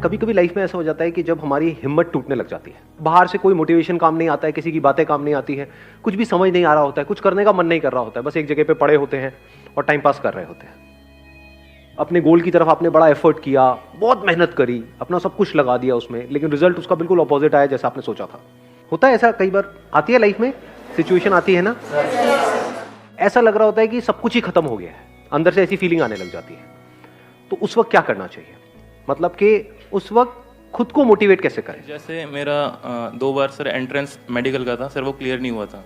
कभी कभी लाइफ में ऐसा हो जाता है कि जब हमारी हिम्मत टूटने लग जाती है, बाहर से कोई मोटिवेशन काम नहीं आता है, किसी की बातें काम नहीं आती है, कुछ भी समझ नहीं आ रहा होता है, कुछ करने का मन नहीं कर रहा होता है, बस एक जगह पे पड़े होते हैं और टाइम पास कर रहे होते हैं। अपने गोल की तरफ आपने बड़ा एफर्ट किया, बहुत मेहनत करी, अपना सब कुछ लगा दिया उसमें, लेकिन रिजल्ट उसका बिल्कुल अपोजिट आया जैसा आपने सोचा था। होता है ऐसा, कई बार आती है लाइफ में सिचुएशन आती है ना, ऐसा लग रहा होता है कि सब कुछ ही खत्म हो गया है, अंदर से ऐसी फीलिंग आने लग जाती है। तो उस वक्त क्या करना चाहिए, मतलब कि उस वक्त खुद को मोटिवेट कैसे करें? जैसे मेरा 2 बार सर एंट्रेंस मेडिकल का था सर, वो क्लियर नहीं हुआ था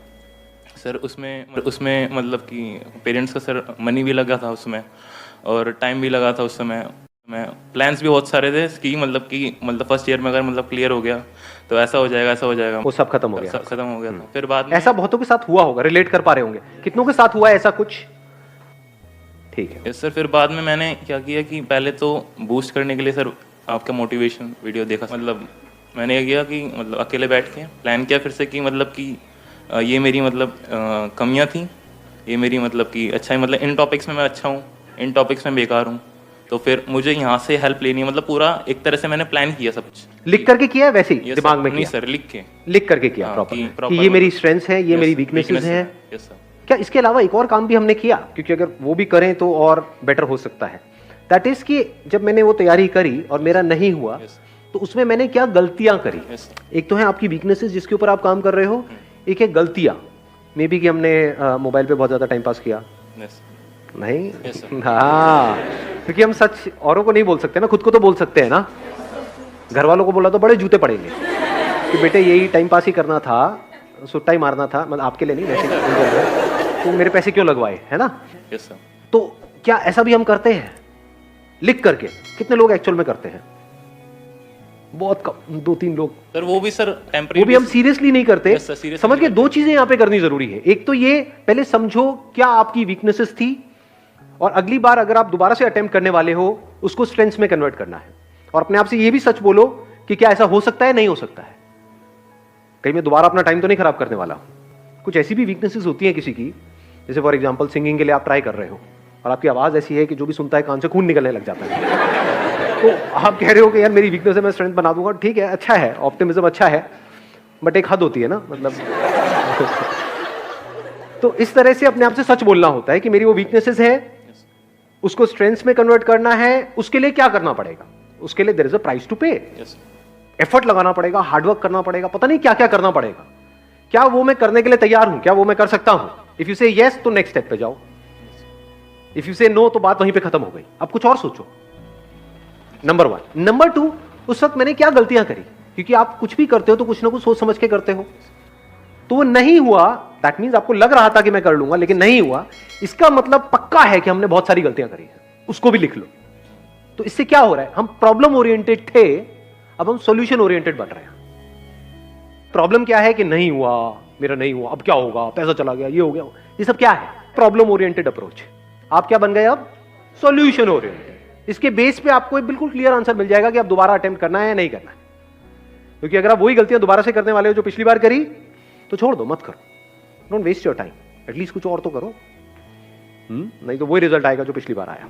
सर। उसमें मतलब कि पेरेंट्स का सर मनी भी लगा था उसमें और टाइम भी लगा था उस समय। मैं प्लान्स भी बहुत सारे थे कि मतलब फर्स्ट ईयर में अगर मतलब क्लियर हो गया तो ऐसा हो जाएगा, ऐसा हो जाएगा, वो सब खत्म हो गया। सब खत्म हो गया था। फिर बाद में ऐसा बहुतों के साथ हुआ होगा, रिलेट कर पा रहे होंगे, कितनों के साथ हुआ है ऐसा कुछ? ठीक है सर। फिर बाद में मैंने क्या किया कि पहले तो बूस्ट करने के लिए सर आपका मोटिवेशन वीडियो देखा। मतलब मैंने ये किया कि मतलब अकेले बैठ के प्लान किया फिर से कि मतलब कि ये मेरी मतलब कमियां थी, ये मेरी मतलब कि अच्छा है, मतलब इन टॉपिक्स में मैं अच्छा हूँ, इन टॉपिक्स में बेकार हूँ, तो फिर मुझे यहाँ से हेल्प लेनी है। मतलब पूरा एक तरह से मैंने प्लान किया सब कुछ। लिख करके किया है वैसे ही दिमाग में? नहीं किया सर, लिख करके किया प्रॉपर कि ये मेरी स्ट्रेंथ्स है, ये मेरी वीकनेसेस हैं। Yes sir. क्या इसके अलावा एक और काम भी हमने किया, क्योंकि अगर वो भी करें तो और बेटर हो सकता है? दैट इज कि जब मैंने वो तैयारी करी और मेरा नहीं हुआ तो उसमें मैंने क्या गलतियां करी। एक तो है आपकी वीकनेसेस जिसके ऊपर आप काम कर रहे हो, एक है गलतियां, मे बी कि हमने मोबाइल पे बहुत ज्यादा टाइम पास किया। नहीं हाँ, क्योंकि हम सच औरों को नहीं बोल सकते ना, खुद को तो बोल सकते हैं ना। घर वालों को बोला तो बड़े जूते पड़ेंगे कि बेटे यही टाइम पास ही करना था, सुट्टा ही मारना था, मतलब आपके लिए नहीं, वैसे तो मेरे पैसे क्यों लगवाए, है ना? Yes sir. तो क्या ऐसा भी हम करते हैं लिख करके? कितने लोग एक्चुअल में करते हैं? बहुत कम, 2-3 लोग सर। वो भी सर टेम्परेरी, वो भी हम सीरियसली नहीं करते। Yes, sir, seriously समझ के नहीं दो चीजें यहां पे करनी जरूरी है। एक तो ये पहले समझो क्या आपकी वीकनेसेस थी, और अगली बार अगर आप दोबारा से अटेम्प्ट करने वाले हो उसको स्ट्रेंथ्स में कन्वर्ट करना है। और अपने आप से ये भी सच बोलो कि क्या ऐसा हो सकता है, नहीं हो सकता है, कहीं मैं दोबारा अपना टाइम तो नहीं खराब करने वाला हूं। कुछ ऐसी भी वीकनेसेस होती हैं किसी की, जैसे फॉर एग्जांपल सिंगिंग के लिए आप ट्राई कर रहे हो और आपकी आवाज ऐसी है कि जो भी सुनता है कान से खून निकलने लग जाता है, तो आप कह रहे हो कि यार मेरी वीकनेस है, मैं स्ट्रेंथ बना दूंगा। ठीक है, अच्छा है, ऑप्टिमिज्म अच्छा है, बट एक हद होती है ना, मतलब तो इस तरह से अपने आप से सच बोलना होता है कि मेरी वो वीकनेसेस है, उसको स्ट्रेंथ्स में कन्वर्ट करना है। उसके लिए क्या करना पड़ेगा? उसके लिए there is a price to pay. Effort लगाना पड़ेगा, हार्डवर्क करना पड़ेगा, पता नहीं क्या क्या करना पड़ेगा। क्या वो मैं करने के लिए तैयार हूं? क्या वो मैं कर सकता हूं? इफ यू से यस तो नेक्स्ट स्टेप पे जाओ, इफ यू से नो तो बात वहीं पे खत्म हो गई, अब कुछ और सोचो। नंबर 1। नंबर 2, उस वक्त मैंने क्या गलतियां करी? क्योंकि आप कुछ भी करते हो तो कुछ ना कुछ सोच समझ के करते हो, तो वो नहीं हुआ, दैट मीन्स आपको लग रहा था कि मैं कर लूंगा लेकिन नहीं हुआ, इसका मतलब पक्का है कि हमने बहुत सारी गलतियां करी है, उसको भी लिख लो। तो इससे क्या हो रहा है, हम प्रॉब्लम ओरिएंटेड थे, अब हम सॉल्यूशन ओरिएंटेड बन रहे हैं। प्रॉब्लम क्या है कि नहीं हुआ, मेरा नहीं हुआ, अब क्या होगा, पैसा चला गया, ये हो गया, ये सब क्या है? Problem oriented approach. आप क्या बन गए अब? Solution oriented. इसके बेस पे आपको एक बिल्कुल क्लियर आंसर मिल जाएगा कि आप दोबारा अटेम्प्ट करना है या नहीं करना है। क्योंकि अगर आप वही गलतियां दोबारा से करने वाले हो जो पिछली बार करी, तो छोड़ दो, मत करो, don't waste your time, at least कुछ और तो करो। नहीं तो वही रिजल्ट आएगा जो पिछली बार आया।